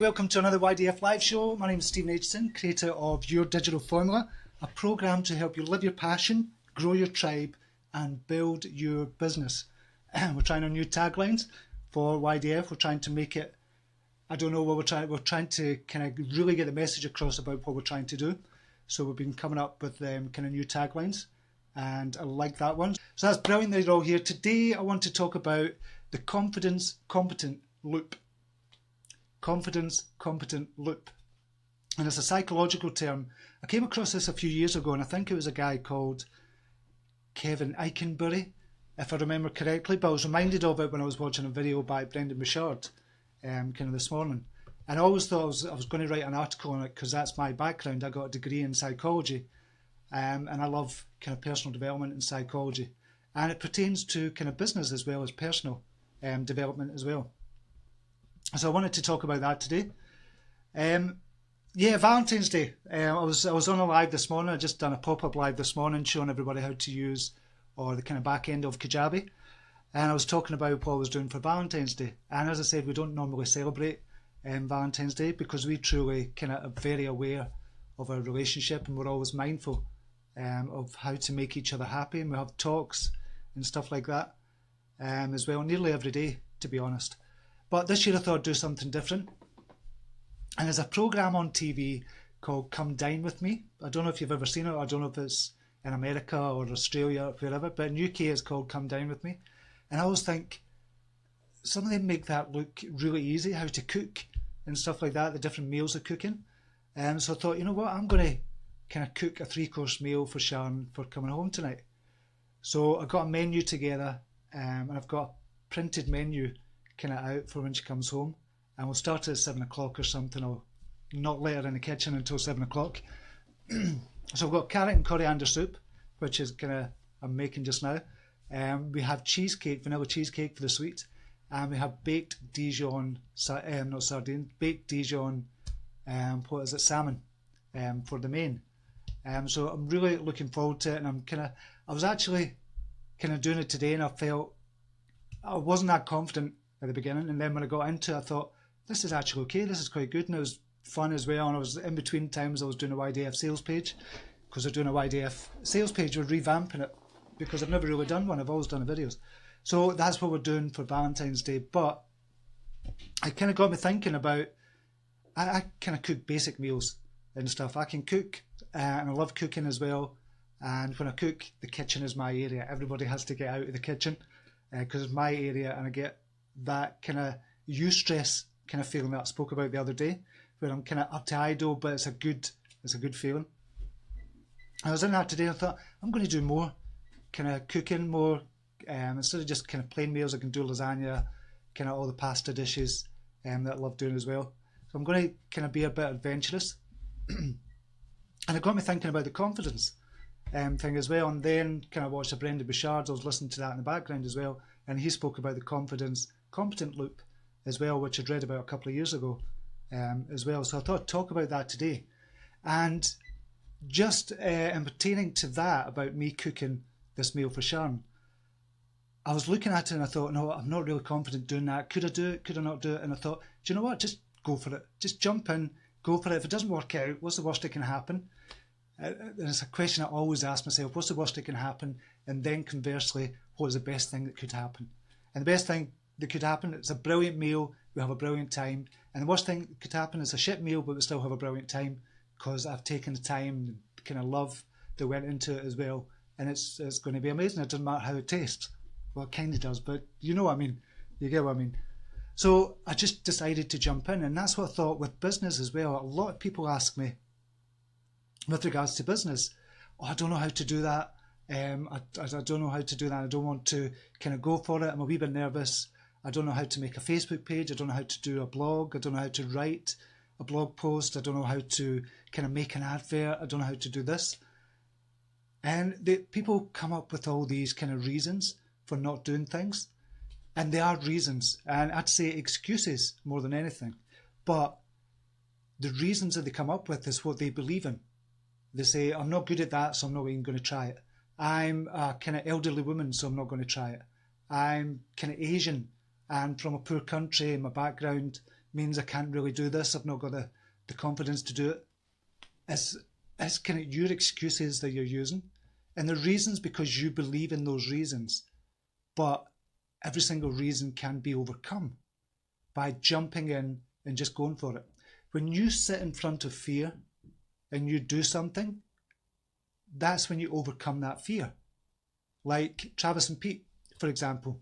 Welcome to another YDF Live show. My name is Stephen Aitchison, creator of Your Digital Formula, a program to help you live your passion, grow your tribe and build your business. We're trying on new taglines for YDF. We're trying to make it, I don't know what we're trying to kind of really get the message across about what we're trying to do. So we've been coming up with kind of new taglines and I like that one. So that's brilliant that you're all here. Today I want to talk about the confidence competent loop. Confidence competent loop, and it's a psychological term. I came across this a few years ago and I think it was a guy called Kevin Eikenbury, if I remember correctly, but I was reminded of it when I was watching a video by Brendan Bouchard kind of this morning, and I always thought I was going to write an article on it because that's my background. I got a degree in psychology and I love kind of personal development and psychology, and it pertains to kind of business as well as personal development as well. So I wanted to talk about that today. Yeah, Valentine's Day. I was on a live this morning. I just done a pop-up live this morning showing everybody how to use, or the kind of back end of Kajabi. And I was talking about what I was doing for Valentine's Day. And as I said, we don't normally celebrate Valentine's Day because we truly kind of are very aware of our relationship and we're always mindful of how to make each other happy. And we have talks and stuff like that as well, nearly every day, to be honest. But this year I thought I'd do something different. And there's a program on TV called Come Dine With Me. I don't know if you've ever seen it. I don't know if it's in America or Australia or wherever, but in UK it's called Come Dine With Me. And I always think some of them make that look really easy, how to cook and stuff like that, the different meals they're cooking. So I thought, you know what, I'm going to kind of cook a 3-course meal for Sharon for coming home tonight. So I got a menu together and I've got a printed menu kind of out for when she comes home, and we'll start at 7 o'clock or something, or not let her in the kitchen until 7 o'clock. So I've got carrot and coriander soup, which is kind of I'm making just now. We have cheesecake, vanilla cheesecake for the sweet, and we have baked Dijon, not sardine, baked Dijon, what is it, salmon, for the main. So I'm really looking forward to it, and I was actually kind of doing it today, and I felt I wasn't that confident at the beginning, and then when I got into it I thought this is actually okay, this is quite good, and it was fun as well. And I was in between times I was doing a YDF sales page, because they're doing a YDF sales page, we're revamping it because I've never really done one, I've always done the videos. So that's what we're doing for Valentine's Day. But it kind of got me thinking about, I kind of cook basic meals and stuff. I can cook and I love cooking as well, and when I cook, the kitchen is my area. Everybody has to get out of the kitchen because it's my area, and I get that kind of eustress kind of feeling that I spoke about the other day, where I'm kind of up to idle, but it's a good feeling. I was in that today and I thought I'm going to do more kind of cooking, more instead of just kind of plain meals. I can do lasagna, kind of all the pasta dishes that I love doing as well. So I'm going to kind of be a bit adventurous. And it got me thinking about the confidence thing as well, and then kind of watched a Brendan Bouchard. I was listening to that in the background as well, and he spoke about the confidence competent loop as well, which I'd read about a couple of years ago as well. So I thought I'd talk about that today. And just in pertaining to that, about me cooking this meal for Sharon, I was looking at it and I thought, no, I'm not really confident doing that. Could I do it? Could I not do it? And I thought, do you know what? Just go for it. Just jump in, go for it. If it doesn't work out, what's the worst that can happen? And it's a question I always ask myself, what's the worst that can happen? And then conversely, what is the best thing that could happen? And the best thing that could happen, it's a brilliant meal, we have a brilliant time. And the worst thing that could happen is a shit meal, but we still have a brilliant time because I've taken the time and kind of love that went into it as well. And it's going to be amazing. It doesn't matter how it tastes. Well, it kind of does, but you know what I mean. You get what I mean. So I just decided to jump in, and that's what I thought with business as well. A lot of people ask me with regards to business, oh, I don't know how to do that. I don't know how to do that. I don't want to kind of go for it. I'm a wee bit nervous. I don't know how to make a Facebook page. I don't know how to do a blog. I don't know how to write a blog post. I don't know how to kind of make an advert. I don't know how to do this. And people come up with all these kind of reasons for not doing things. And they are reasons. And I'd say excuses more than anything. But the reasons that they come up with is what they believe in. They say, I'm not good at that, so I'm not even going to try it. I'm a kind of elderly woman, so I'm not going to try it. I'm kind of Asian and from a poor country, my background means I can't really do this, I've not got the confidence to do it. It's kind of your excuses that you're using. And the reasons because you believe in those reasons. But every single reason can be overcome by jumping in and just going for it. When you sit in front of fear and you do something, that's when you overcome that fear. Like Travis and Pete, for example.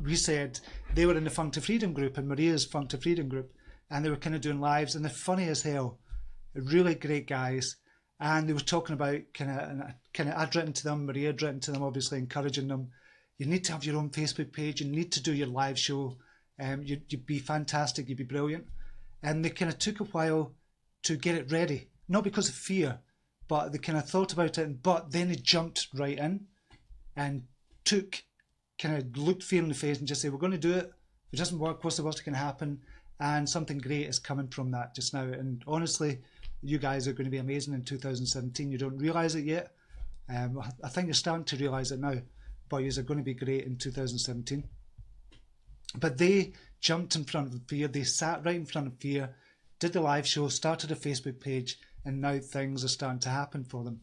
We said they were in the Funk to Freedom group, and Maria's Funk to Freedom group, and they were kind of doing lives, and they're funny as hell. Really great guys. And they were talking about I'd written to them, Maria had written to them, obviously encouraging them. You need to have your own Facebook page. You need to do your live show. You'd be fantastic. You'd be brilliant. And they kind of took a while to get it ready. Not because of fear, but they kind of thought about it. But then they jumped right in and looked fear in the face and just said, we're going to do it. If it doesn't work, what's the worst that can happen? And something great is coming from that just now. And honestly, you guys are going to be amazing in 2017. You don't realise it yet. I think you're starting to realise it now. But you're going to be great in 2017. But they jumped in front of fear. They sat right in front of fear, did the live show, started a Facebook page, and now things are starting to happen for them.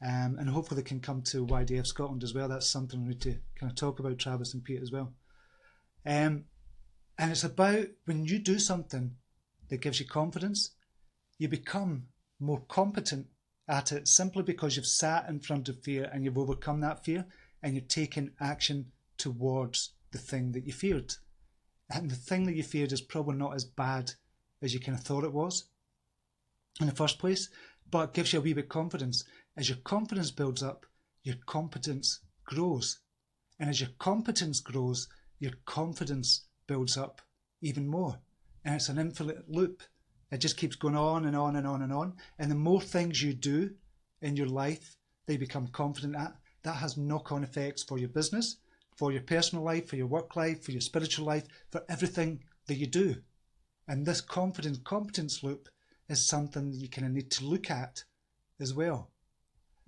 And hopefully they can come to YDF Scotland as well. That's something we need to kind of talk about, Travis and Pete as well. And it's about when you do something that gives you confidence, you become more competent at it simply because you've sat in front of fear and you've overcome that fear and you've taken action towards the thing that you feared. And the thing that you feared is probably not as bad as you kind of thought it was in the first place, but it gives you a wee bit of confidence. As your confidence builds up, your competence grows. And as your competence grows, your confidence builds up even more. And it's an infinite loop. It just keeps going on and on and on and on. And the more things you do in your life that you become confident at, that has knock-on effects for your business, for your personal life, for your work life, for your spiritual life, for everything that you do. And this competence loop is something that you kind of need to look at as well.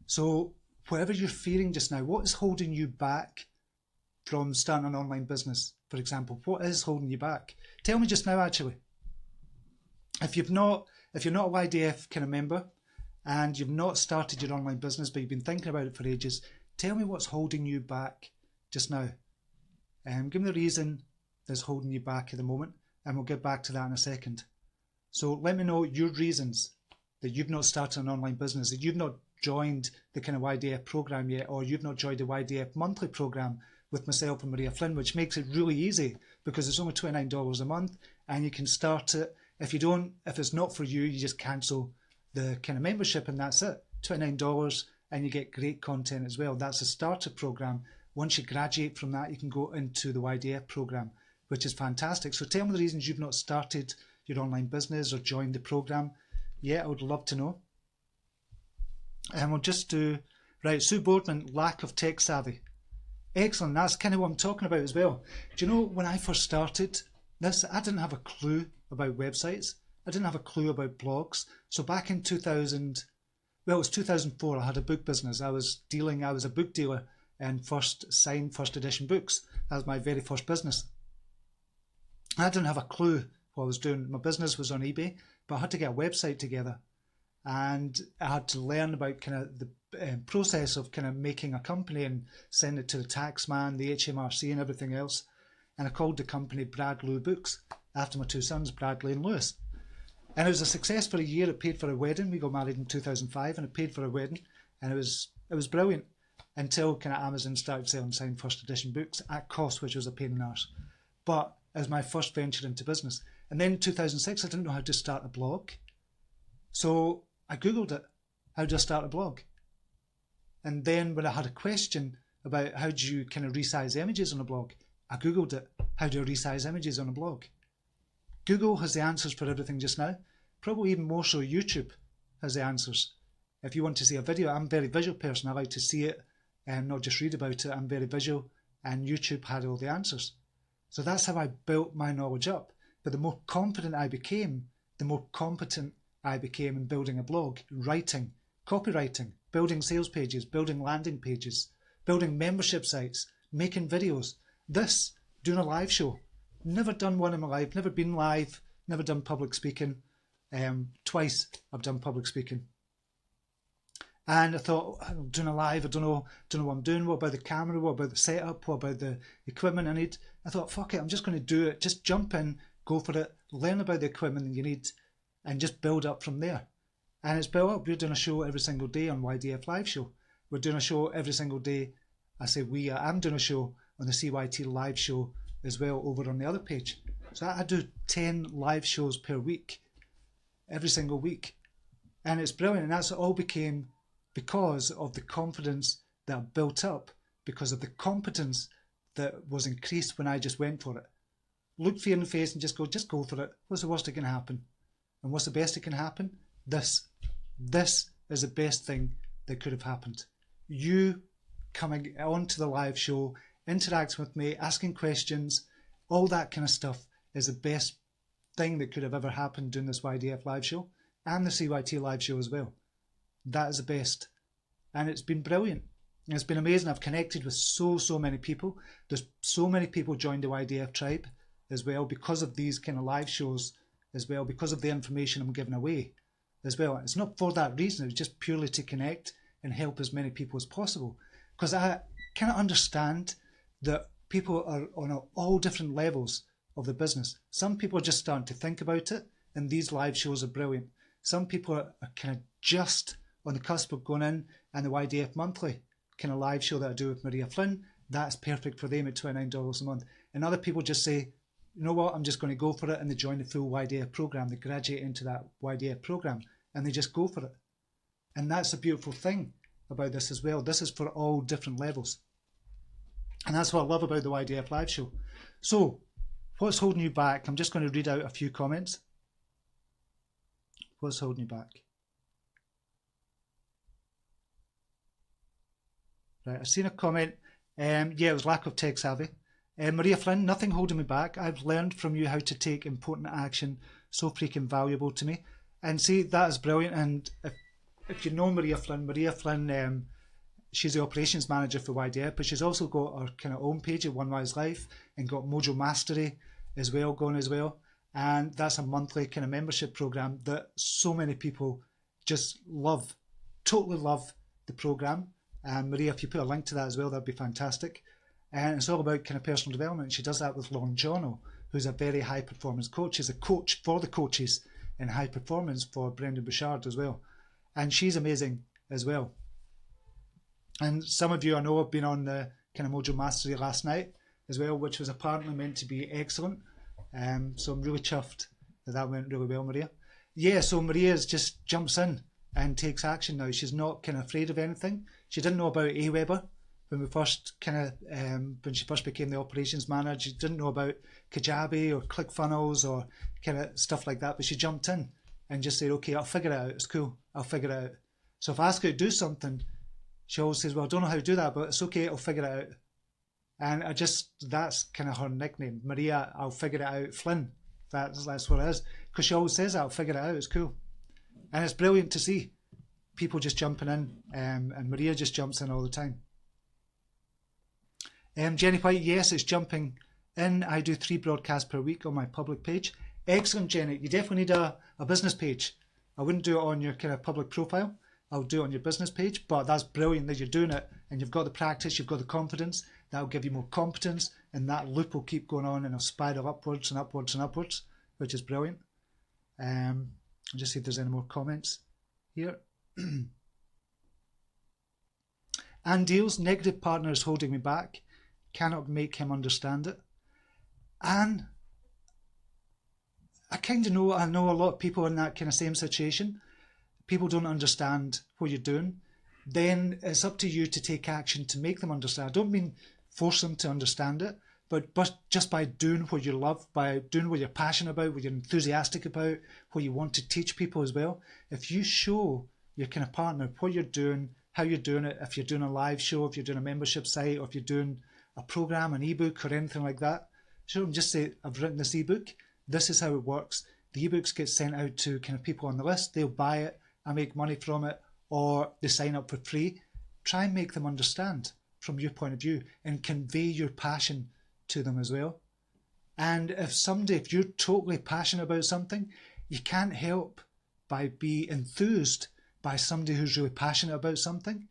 So whatever you're fearing just now, what is holding you back from starting an online business, for example? What is holding you back? Tell me just now, actually. If you're not a YDF kind of member and you've not started your online business, but you've been thinking about it for ages, tell me what's holding you back just now. Give me the reason that's holding you back at the moment, and we'll get back to that in a second. So let me know your reasons that you've not started an online business, that you've not joined the kind of YDF program yet, or you've not joined the YDF monthly program with myself and Maria Flynn, which makes it really easy because it's only $29 a month and you can start it. If it's not for you, you just cancel the kind of membership and that's it. $29 and you get great content as well. That's a starter program. Once you graduate from that, you can go into the YDF program, which is fantastic. So tell me the reasons you've not started your online business or joined the program. Yeah, I would love to know. And we'll just do, right, Sue Boardman, lack of tech savvy. Excellent, that's kind of what I'm talking about as well. Do you know, when I first started this, I didn't have a clue about websites. I didn't have a clue about blogs. So back in 2004, I had a book business. I was a book dealer and first edition books. That was my very first business. I didn't have a clue what I was doing. My business was on eBay, but I had to get a website together. And I had to learn about kind of the process of kind of making a company and send it to the tax man, the HMRC and everything else. And I called the company Brad Lou Books after my two sons, Bradley and Lewis. And it was a success for a year. It paid for a wedding. We got married in 2005 and it paid for a wedding. And it was brilliant until kind of Amazon started selling signed first edition books at cost, which was a pain in the arse. But it was my first venture into business. And then in 2006, I didn't know how to start a blog. So I Googled it. How do I start a blog? And then when I had a question about how do you kind of resize images on a blog, I Googled it. How do I resize images on a blog? Google has the answers for everything just now. Probably even more so YouTube has the answers. If you want to see a video, I'm a very visual person. I like to see it and not just read about it. I'm very visual, and YouTube had all the answers. So that's how I built my knowledge up. But the more confident I became, the more competent I became in building a blog, writing, copywriting, building sales pages, building landing pages, building membership sites, making videos. This, doing a live show. Never done one in my life, never been live, never done public speaking. Twice I've done public speaking. And I thought, I'm doing a live, I don't know what I'm doing, what about the camera, what about the setup, what about the equipment I need. I thought, fuck it, I'm just going to do it, just jump in, go for it, learn about the equipment that you need, and just build up from there. And it's built up. We're doing a show every single day on YDFLive show. We're doing a show every single day. I say I'm doing a show on the CYT live show as well over on the other page. So I do 10 live shows per week, every single week. And it's brilliant. And that's all became because of the confidence that I built up, because of the competence that was increased when I just went for it. Look fear in the face and just go for it. What's the worst that can happen? And what's the best that can happen? This is the best thing that could have happened. You coming onto the live show, interacting with me, asking questions, all that kind of stuff is the best thing that could have ever happened doing this YDF live show and the CYT live show as well. That is the best. And it's been brilliant. And it's been amazing. I've connected with so many people. There's so many people joined the YDF tribe as well because of these kind of live shows as well, because of the information I'm giving away as well. It's not for that reason. It's just purely to connect and help as many people as possible. Because I kind of understand that people are on all different levels of the business. Some people are just starting to think about it, and these live shows are brilliant. Some people are kind of just on the cusp of going in, and the YDF monthly kind of live show that I do with Maria Flynn, that's perfect for them at $29 a month. And other people just say, you know what, I'm just going to go for it, and they join the full YDF program. They graduate into that YDF program and they just go for it. And that's a beautiful thing about this as well. This is for all different levels. And that's what I love about the YDF live show. So what's holding you back? I'm just going to read out a few comments. What's holding you back? Right, I've seen a comment. Yeah, it was lack of tech savvy. Maria Flynn, nothing holding me back. I've learned from you how to take important action. So freaking valuable to me. And see, that is brilliant. And if you know Maria Flynn, she's the operations manager for YDF, but she's also got her kind of own page at One Wise Life and got Mojo Mastery as well going as well. And that's a monthly kind of membership program that so many people just love, totally love the program. And Maria, if you put a link to that as well, that'd be fantastic. And it's all about kind of personal development. She does that with Lon Jono, who's a very high performance coach. She's a coach for the coaches in high performance for Brendan Bouchard as well. And she's amazing as well. And some of you I know have been on the kind of Mojo Mastery last night as well, which was apparently meant to be excellent. So I'm really chuffed that went really well, Maria. Yeah, so Maria just jumps in and takes action now. She's not kind of afraid of anything. She didn't know about Aweber when we first when she first became the operations manager. She didn't know about Kajabi or ClickFunnels or kind of stuff like that, but she jumped in and just said, okay, I'll figure it out. It's cool. I'll figure it out. So if I ask her to do something, she always says, well, I don't know how to do that, but it's okay. I'll figure it out. And that's kind of her nickname. Maria, I'll figure it out. Flynn, that's what it is. Because she always says that, I'll figure it out. It's cool. And it's brilliant to see people just jumping in, and Maria just jumps in all the time. Jenny White, yes, it's jumping in. I do 3 broadcasts per week on my public page. Excellent, Jenny. You definitely need a business page. I wouldn't do it on your kind of public profile. I'll do it on your business page, but that's brilliant that you're doing it and you've got the practice, you've got the confidence. That'll give you more competence, and that loop will keep going on and it'll spiral upwards and upwards and upwards, which is brilliant. I'll just see if there's any more comments here. Ann Deals, negative partner is holding me back. Cannot make him understand it. And I know a lot of people in that kind of same situation. People don't understand what you're doing. Then it's up to you to take action to make them understand. I don't mean force them to understand it, but just by doing what you love, by doing what you're passionate about, what you're enthusiastic about, what you want to teach people as well. If you show your kind of partner what you're doing, how you're doing it, if you're doing a live show, if you're doing a membership site, or if you're doing a program, an ebook or anything like that, show them, just say, I've written this ebook, this is how it works. The ebooks get sent out to kind of people on the list, they'll buy it, I make money from it, or they sign up for free. Try and make them understand from your point of view and convey your passion to them as well. And if you're totally passionate about something, you can't help but be enthused by somebody who's really passionate about something.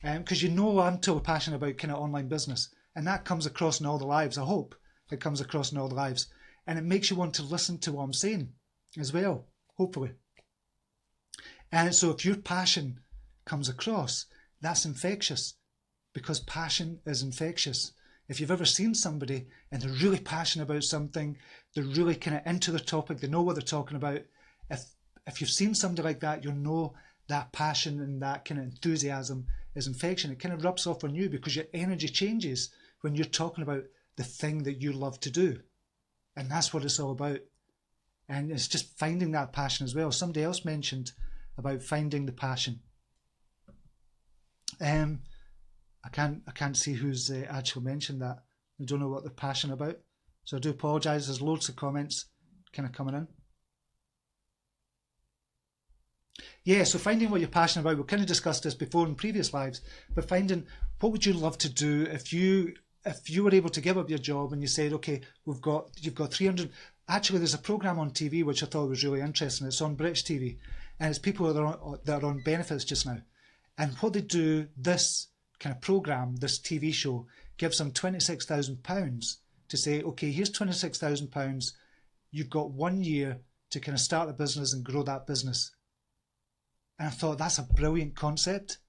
Because I'm totally passionate about kind of online business, and that comes across in all the lives. I hope it comes across in all the lives, and it makes you want to listen to what I'm saying as well, hopefully. And so if your passion comes across, that's infectious, because passion is infectious. If you've ever seen somebody and they're really passionate about something, they're really kind of into the topic, they know what they're talking about. If you've seen somebody like that, you'll know that passion and that kind of enthusiasm is infection. It kind of rubs off on you because your energy changes when you're talking about the thing that you love to do. And that's what it's all about. And it's just finding that passion as well. Somebody else mentioned about finding the passion. I can't see who's actually mentioned that. I don't know what they're passionate about. So I do apologise. There's loads of comments kind of coming in. Yeah, so finding what you're passionate about. We've kind of discussed this before in previous lives, but finding what would you love to do if you were able to give up your job and you said, okay, you've got 300. Actually, there's a program on TV which I thought was really interesting. It's on British TV, and it's people that are on benefits just now. And what they do, this kind of program, this TV show, gives them £26,000 to say, okay, here's £26,000. You've got 1 year to kind of start a business and grow that business. And I thought, that's a brilliant concept.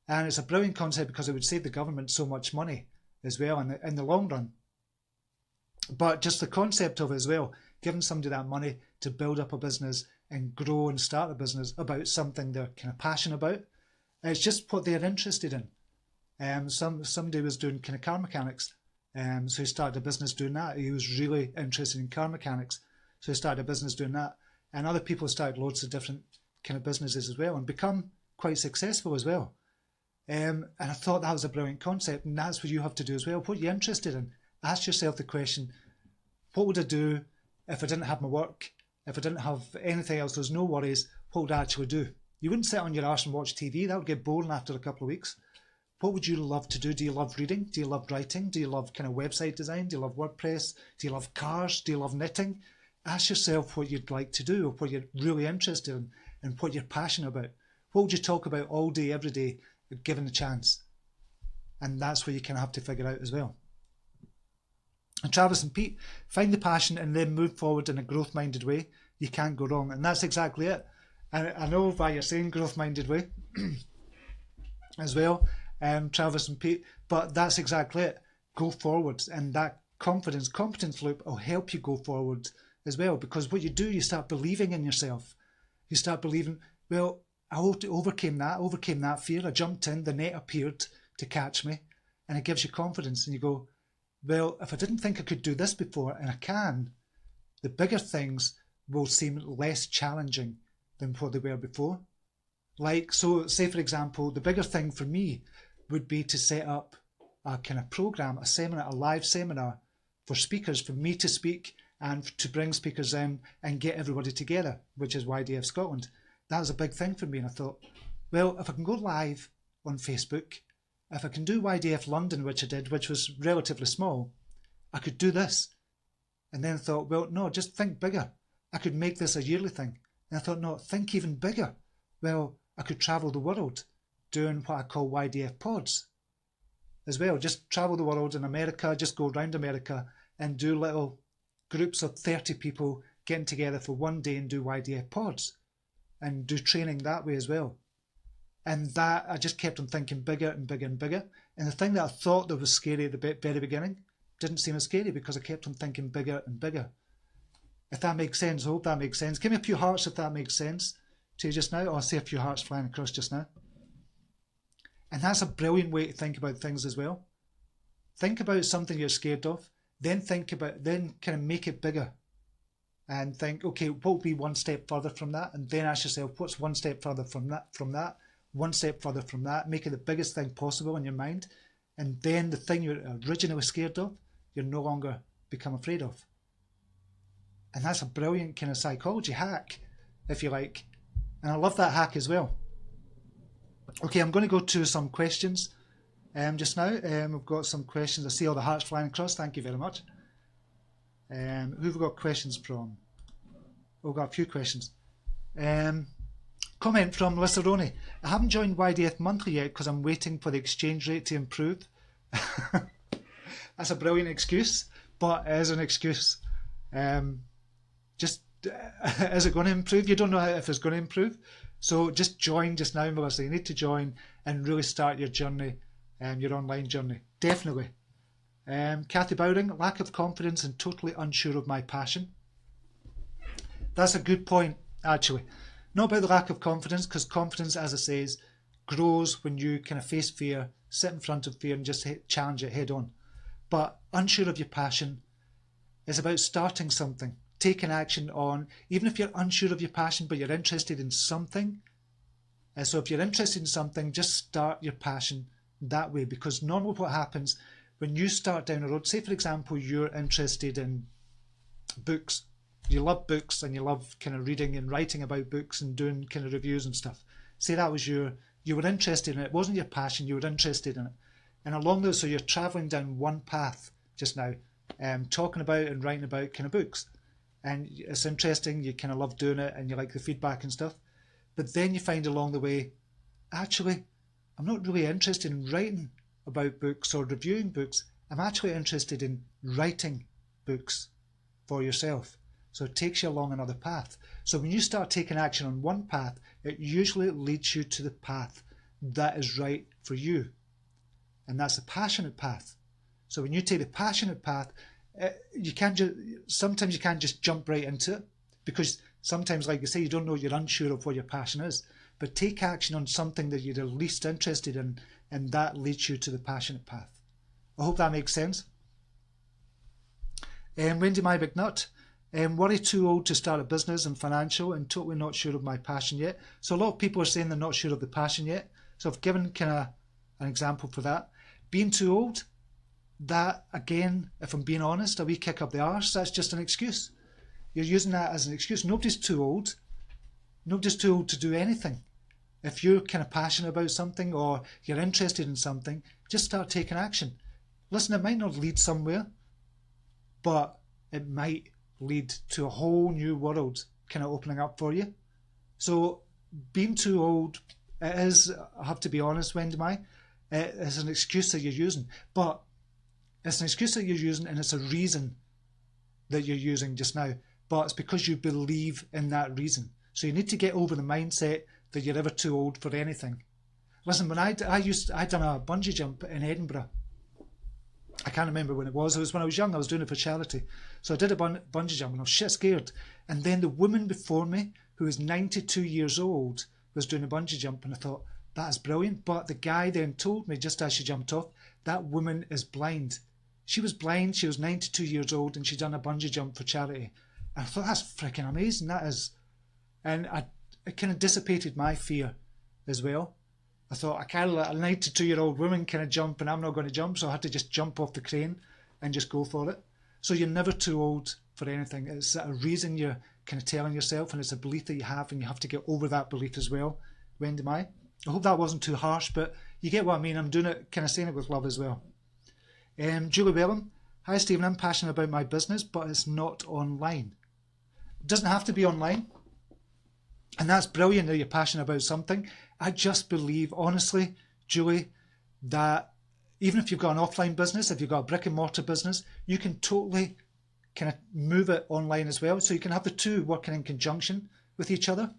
And it's a brilliant concept because it would save the government so much money as well in the long run. But just the concept of it as well, giving somebody that money to build up a business and grow and start a business about something they're kind of passionate about. It's just what they're interested in. Somebody was doing kind of car mechanics. So he started a business doing that. He was really interested in car mechanics. So he started a business doing that. And other people started loads of different kind of businesses as well and become quite successful as well. And I thought that was a brilliant concept, and that's what you have to do as well. What you're interested in. Ask yourself the question, what would I do if I didn't have my work? If I didn't have anything else, there's no worries, what would I actually do? You wouldn't sit on your arse and watch TV. That would get boring after a couple of weeks. What would you love to do? Do you love reading? Do you love writing? Do you love kind of website design? Do you love WordPress? Do you love cars? Do you love knitting? Ask yourself what you'd like to do, or what you're really interested in, and what you're passionate about. What would you talk about all day, every day, given the chance? And that's what you kind of have to figure out as well. And Travis and Pete, find the passion and then move forward in a growth-minded way. You can't go wrong. And that's exactly it. And I know why you're saying growth-minded way as well, Travis and Pete, but that's exactly it. Go forward, and that competence loop will help you go forward as well, because what you do, you start believing in yourself. You start believing, well, I overcame that fear. I jumped in, the net appeared to catch me, and it gives you confidence. And you go, well, if I didn't think I could do this before, and I can, the bigger things will seem less challenging than what they were before. Like, so say for example, the bigger thing for me would be to set up a kind of program, a seminar, a live seminar for speakers, for me to speak and to bring speakers in and get everybody together, which is YDF Scotland. That was a big thing for me, and I thought, well, if I can go live on Facebook, if I can do YDF London, which I did, which was relatively small, I could do this. And then I thought, well, no, just think bigger. I could make this a yearly thing. And I thought, no, think even bigger. Well, I could travel the world doing what I call YDF pods as well. Just travel the world in America, just go around America and do little groups of 30 people getting together for one day and do YDF pods and do training that way as well. And that, I just kept on thinking bigger and bigger and bigger. And the thing that I thought that was scary at the very beginning didn't seem as scary, because I kept on thinking bigger and bigger. If that makes sense, I hope that makes sense. Give me a few hearts if that makes sense to you just now. Oh, I see a few hearts flying across just now. And that's a brilliant way to think about things as well. Think about something you're scared of, then then kind of make it bigger. And think, okay, what will be one step further from that? And then ask yourself, what's one step further from that, one step further from that, make it the biggest thing possible in your mind. And then the thing you're originally scared of, you're no longer become afraid of. And that's a brilliant kind of psychology hack, if you like. And I love that hack as well. Okay, I'm going to go to some questions just now. We've got some questions. I see all the hearts flying across. Thank you very much. Who have we got questions from? Oh, we've got a few questions. Comment from Lissaroni. I haven't joined YDF Monthly yet because I'm waiting for the exchange rate to improve. That's a brilliant excuse, but it is an excuse. Is it going to improve? You don't know if it's going to improve. So just join just now, Melissa. You need to join and really start your journey, your online journey. Definitely. Kathy Bowring, lack of confidence and totally unsure of my passion. That's a good point, actually. Not about the lack of confidence, because confidence, as I say, grows when you kind of face fear, sit in front of fear and just challenge it head on. But unsure of your passion is about starting something, taking action on, even if you're unsure of your passion, but you're interested in something. So if you're interested in something, just start your passion that way, because normally what happens when you start down a road, say for example, you're interested in books, you love books and you love kind of reading and writing about books and doing kind of reviews and stuff. Say that was you were interested in it. It wasn't your passion, you were interested in it. And along those, so you're traveling down one path just now, talking about and writing about kind of books. And it's interesting, you kind of love doing it and you like the feedback and stuff. But then you find along the way, actually, I'm not really interested in writing about books or reviewing books. I'm actually interested in writing books for yourself. So it takes you along another path. So when you start taking action on one path, it usually leads you to the path that is right for you. And that's a passionate path. So when you take the passionate path, sometimes you can't just jump right into it, because sometimes, like you say, you don't know, you're unsure of what your passion is. But take action on something that you're the least interested in, and that leads you to the passionate path. I hope that makes sense. Wendy My Big Nut. Worry too old to start a business and financial and totally not sure of my passion yet. So a lot of people are saying they're not sure of the passion yet. So I've given kind of an example for that. Being too old, that again, if I'm being honest, a wee kick up the arse, that's just an excuse. You're using that as an excuse. Nobody's too old. Nobody's too old to do anything. If you're kind of passionate about something or you're interested in something, just start taking action. Listen, it might not lead somewhere, but it might lead to a whole new world kind of opening up for you. So being too old, it is, I have to be honest, Wendy Mai, it is an excuse that you're using. But it's an excuse that you're using, and it's a reason that you're using just now. But it's because you believe in that reason. So you need to get over the mindset that you're ever too old for anything. Listen, when I'd done a bungee jump in Edinburgh. I can't remember when it was. It was when I was young. I was doing it for charity. So I did a bungee jump and I was shit scared. And then the woman before me, who was 92 years old, was doing a bungee jump, and I thought, that is brilliant. But the guy then told me, just as she jumped off, that woman is blind. She was blind, she was 92 years old, and she'd done a bungee jump for charity. And I thought, that's freaking amazing, that is. And it kind of dissipated my fear as well. I thought, I can't let a 92-year-old woman kind of jump and I'm not going to jump, so I had to just jump off the crane and just go for it. So you're never too old for anything. It's a reason you're kind of telling yourself, and it's a belief that you have, and you have to get over that belief as well. Wendy Mai. I hope that wasn't too harsh, but you get what I mean. I'm doing it, kind of saying it with love as well. Julie Wellham. Hi Stephen, I'm passionate about my business, but it's not online. It doesn't have to be online. And that's brilliant that you're passionate about something. I just believe, honestly, Julie, that even if you've got an offline business, if you've got a brick and mortar business, you can totally kind of move it online as well. So you can have the two working in conjunction with each other.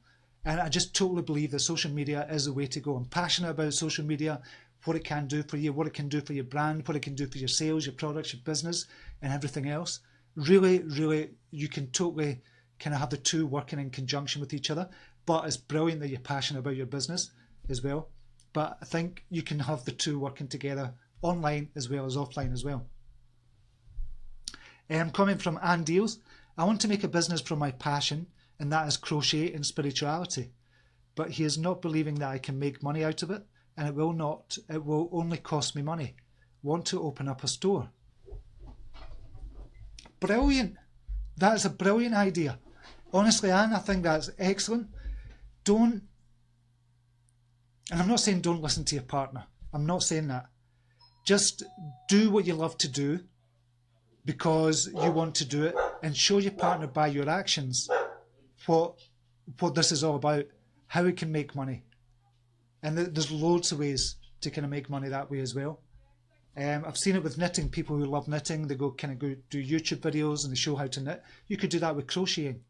And I just totally believe that social media is the way to go. I'm passionate about social media, what it can do for you, what it can do for your brand, what it can do for your sales, your products, your business, and everything else. Really, really, you can totally kind of have the two working in conjunction with each other. But it's brilliant that you're passionate about your business as well. But I think you can have the two working together online as well as offline as well. Comment from Ann Deals. I want to make a business from my passion, and that is crochet and spirituality. But he is not believing that I can make money out of it, and it will only cost me money. Want to open up a store. Brilliant. That is a brilliant idea. Honestly, Anne, I think that's excellent. And I'm not saying don't listen to your partner. I'm not saying that. Just do what you love to do because you want to do it, and show your partner by your actions what this is all about, how we can make money. And there's loads of ways to kind of make money that way as well. I've seen it with knitting. People who love knitting, they go do YouTube videos and they show how to knit. You could do that with crocheting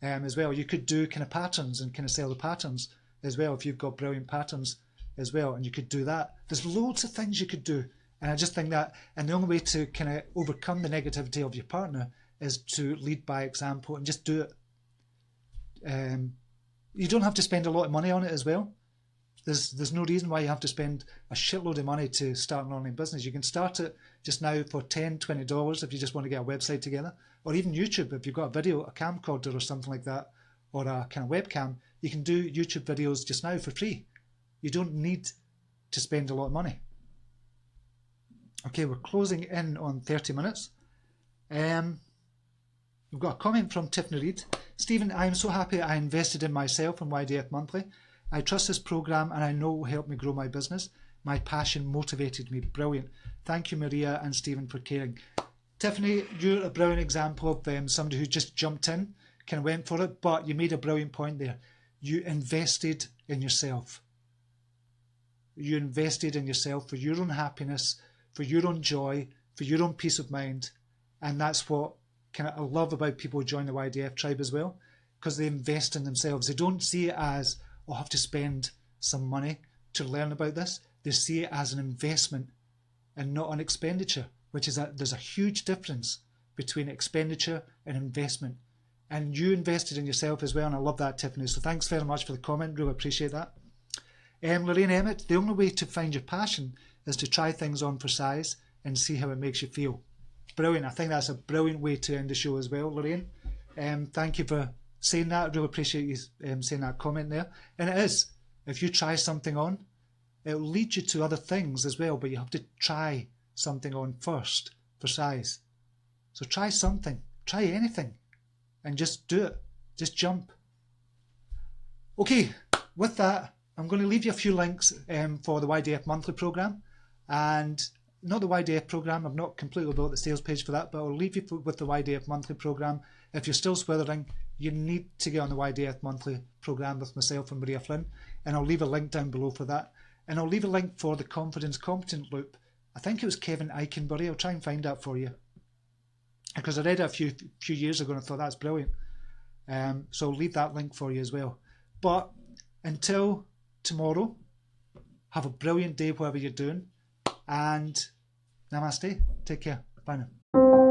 as well. You could do kind of patterns and kind of sell the patterns as well if you've got brilliant patterns as well, and you could do that. There's loads of things you could do, and I just think that, and the only way to kind of overcome the negativity of your partner is to lead by example and just do it. You don't have to spend a lot of money on it as well. There's no reason why you have to spend a shitload of money to start an online business. You can start it just now for $10, $20 if you just want to get a website together, or even YouTube if you've got a video, a camcorder or something like that, or a kind of webcam. You can do YouTube videos just now for free. You don't need to spend a lot of money. Okay, we're closing in on 30 minutes. We've got a comment from Tiffany Reid. Stephen, I am so happy I invested in myself in YDF Monthly. I trust this program and I know it will help me grow my business. My passion motivated me. Brilliant. Thank you, Maria and Stephen, for caring. Tiffany, you're a brilliant example of somebody who just jumped in, kind of went for it, but you made a brilliant point there. You invested in yourself. You invested in yourself for your own happiness, for your own joy, for your own peace of mind. And that's what kind of I love about people who join the YDF tribe as well, because they invest in themselves. They don't see it as, oh, I have to spend some money to learn about this. They see it as an investment and not an expenditure, which is that there's a huge difference between expenditure and investment. And you invested in yourself as well, and I love that, Tiffany. So thanks very much for the comment. Really appreciate that. Lorraine Emmett, the only way to find your passion is to try things on for size and see how it makes you feel. Brilliant. I think that's a brilliant way to end the show as well, Lorraine. Thank you for saying that. I really appreciate you saying that comment there. And it is, if you try something on, it'll lead you to other things as well, but you have to try something on first for size. So try something, try anything, and just do it. Just jump. Okay, with that, I'm going to leave you a few links for the YDF monthly program, and not the YDF program. I've not completely built the sales page for that, but I'll leave you with the YDF monthly program. If you're still swithering, you need to get on the YDF monthly program with myself and Maria Flynn, and I'll leave a link down below for that. And I'll leave a link for the Confidence Competent Loop. I think it was Kevin Eichenbury. I'll try and find that for you, because I read it a few years ago and I thought that's brilliant. So I'll leave that link for you as well. But until tomorrow, have a brilliant day whatever you're doing, and namaste. Take care. Bye now.